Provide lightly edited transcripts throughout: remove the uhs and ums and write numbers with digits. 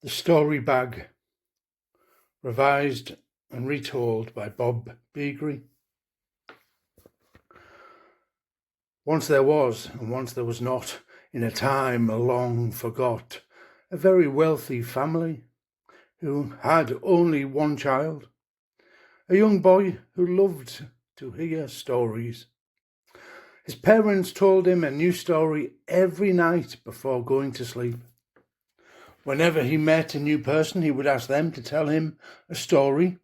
The Story Bag, revised and retold by Bob Beagrie. Once there was, and once there was not, in a time long forgot, a very wealthy family who had only one child, a young boy who loved to hear stories. His parents told him a new story every night before going to sleep. Whenever he met a new person, he would ask them to tell him a story,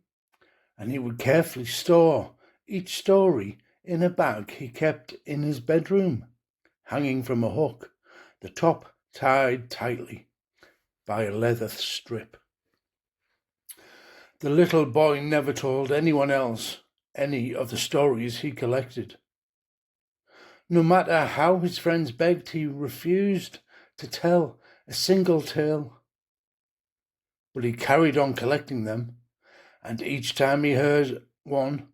and he would carefully store each story in a bag he kept in his bedroom, hanging from a hook, the top tied tightly by a leather strip. The little boy never told anyone else any of the stories he collected. No matter how his friends begged, he refused to tell a single tale. But he carried on collecting them, and each time he heard one,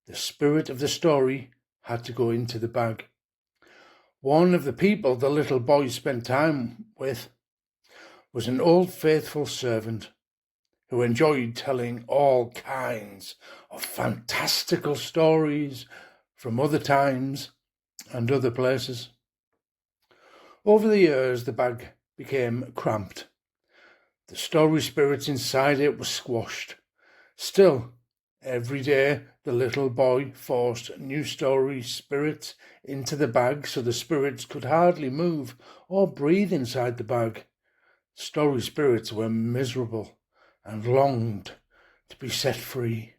the spirit of the story had to go into the bag. One of the people the little boy spent time with was an old faithful servant who enjoyed telling all kinds of fantastical stories from other times and other places. Over the years, the bag became cramped. The story spirits inside it were squashed. Still, every day the little boy forced new story spirits into the bag so the spirits could hardly move or breathe inside the bag. Story spirits were miserable and longed to be set free.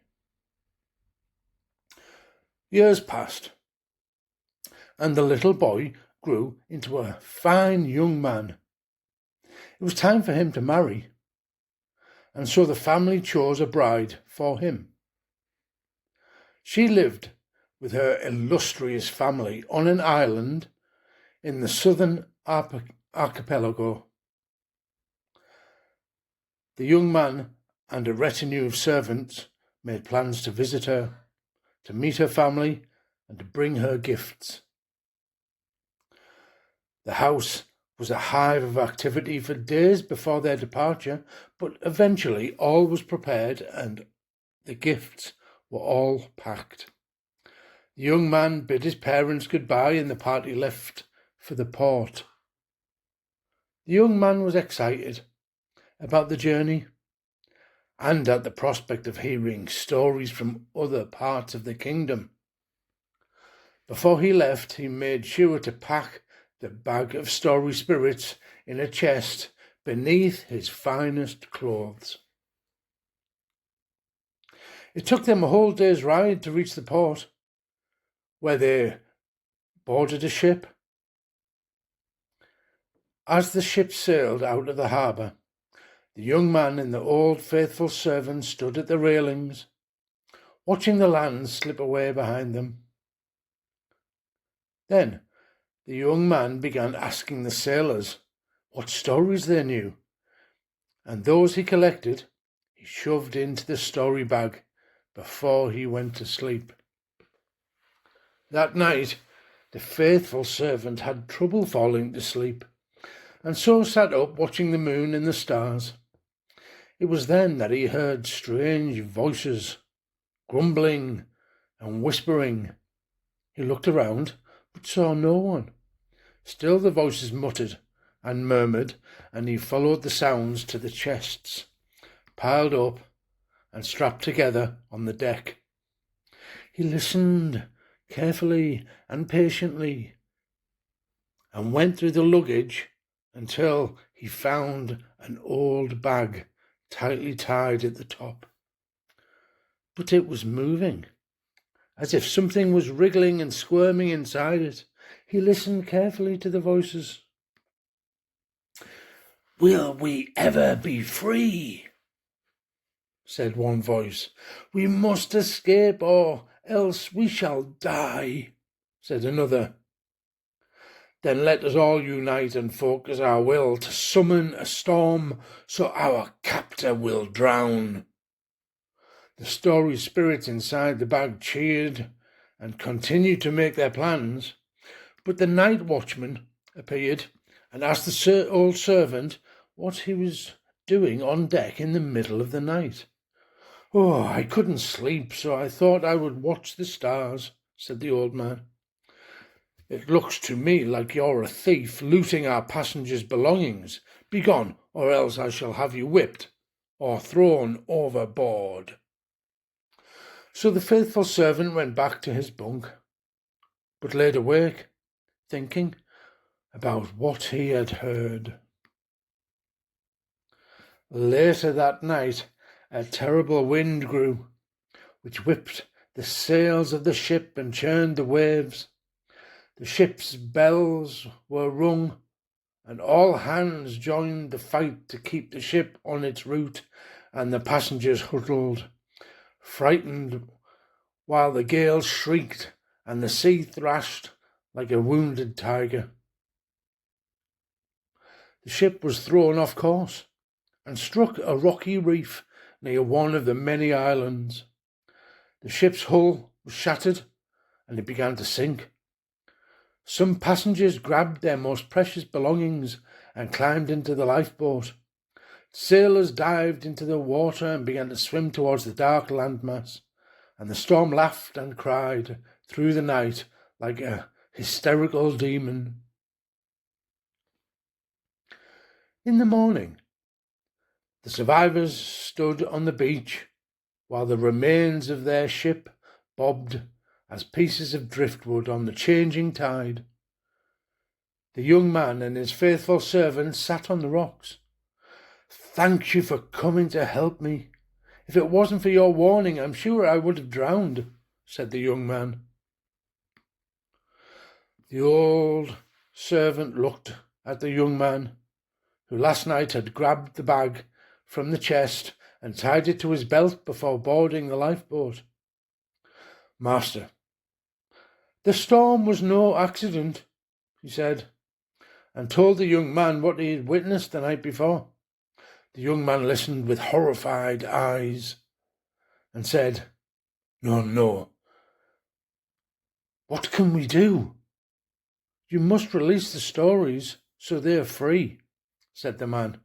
Years passed, and the little boy grew into a fine young man. It was time for him to marry, and so the family chose a bride for him. She lived with her illustrious family on an island in the southern archipelago. The young man and a retinue of servants made plans to visit her, to meet her family, and to bring her gifts. The house was a hive of activity for days before their departure, but eventually all was prepared and the gifts were all packed. The young man bid his parents goodbye and the party left for the port. The young man was excited about the journey and at the prospect of hearing stories from other parts of the kingdom. Before he left, he made sure to pack the bag of story spirits in a chest beneath his finest clothes. It took them a whole day's ride to reach the port, where they boarded a ship. As the ship sailed out of the harbour, the young man and the old faithful servant stood at the railings, watching the land slip away behind them. Then the young man began asking the sailors what stories they knew, and those he collected he shoved into the story bag before he went to sleep. That night, the faithful servant had trouble falling to sleep, and so sat up watching the moon and the stars. It was then that he heard strange voices, grumbling and whispering. He looked around, but saw no one. Still the voices muttered and murmured, and he followed the sounds to the chests, piled up and strapped together on the deck. He listened carefully and patiently, and went through the luggage until he found an old bag tightly tied at the top. But it was moving, as if something was wriggling and squirming inside it. He listened carefully to the voices. "Will we ever be free?" said one voice. "We must escape, or else we shall die," said another. "Then let us all unite and focus our will to summon a storm so our captor will drown." The story spirits inside the bag cheered and continued to make their plans, but the night watchman appeared and asked the old servant what he was doing on deck in the middle of the night?" "Oh, I couldn't sleep, so I thought I would watch the stars," said the old man. "It looks to me like you're a thief looting our passengers' belongings. Begone, or else I shall have you whipped or thrown overboard." So the faithful servant went back to his bunk, but laid awake, thinking about what he had heard. Later that night, a terrible wind grew, which whipped the sails of the ship and churned the waves. The ship's bells were rung, and all hands joined the fight to keep the ship on its route, and the passengers huddled, frightened, while the gale shrieked and the sea thrashed like a wounded tiger. The ship was thrown off course and struck a rocky reef near one of the many islands. The ship's hull was shattered and it began to sink. Some passengers grabbed their most precious belongings and climbed into the lifeboat. Sailors dived into the water and began to swim towards the dark landmass, and the storm laughed and cried through the night like a hysterical demon. In the morning, the survivors stood on the beach while the remains of their ship bobbed as pieces of driftwood on the changing tide. The young man and his faithful servant sat on the rocks. "Thank you for coming to help me. If it wasn't for your warning, I'm sure I would have drowned," said the young man. The old servant looked at the young man, who last night had grabbed the bag from the chest and tied it to his belt before boarding the lifeboat. "Master, the storm was no accident," he said, and told the young man what he had witnessed the night before. The young man listened with horrified eyes and said, No. What can we do?" "You must release the stories so they are free," said the man.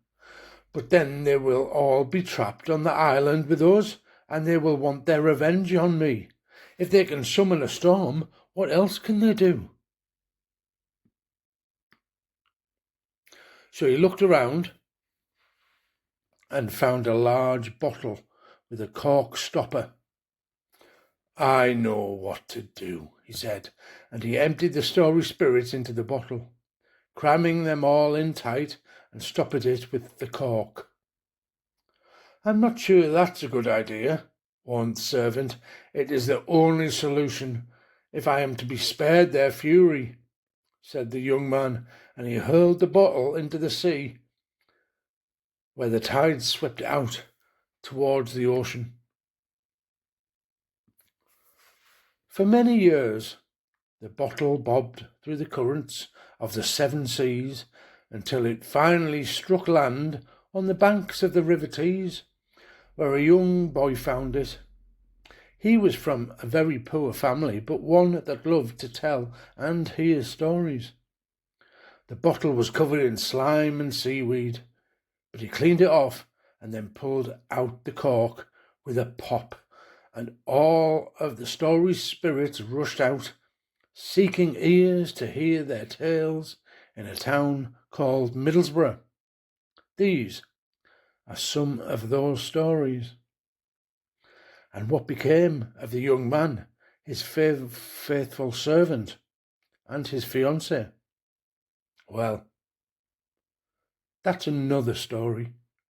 "But then they will all be trapped on the island with us, and they will want their revenge on me. If they can summon a storm, what else can they do?" So he looked around and found a large bottle with a cork stopper. "I know what to do," he said, and he emptied the story spirits into the bottle, cramming them all in tight and stoppered it with the cork. "I'm not sure that's a good idea," warned the servant. "It is the only solution if I am to be spared their fury," said the young man, and he hurled the bottle into the sea, where the tide swept out towards the ocean. For many years, the bottle bobbed through the currents of the seven seas until it finally struck land on the banks of the River Tees, where a young boy found it. He was from a very poor family, but one that loved to tell and hear stories. The bottle was covered in slime and seaweed, but he cleaned it off and then pulled out the cork with a pop, and all of the story spirits rushed out, seeking ears to hear their tales in a town called Middlesbrough. These are some of those stories. And what became of the young man, his faithful servant, and his fiancée? Well, that's another story.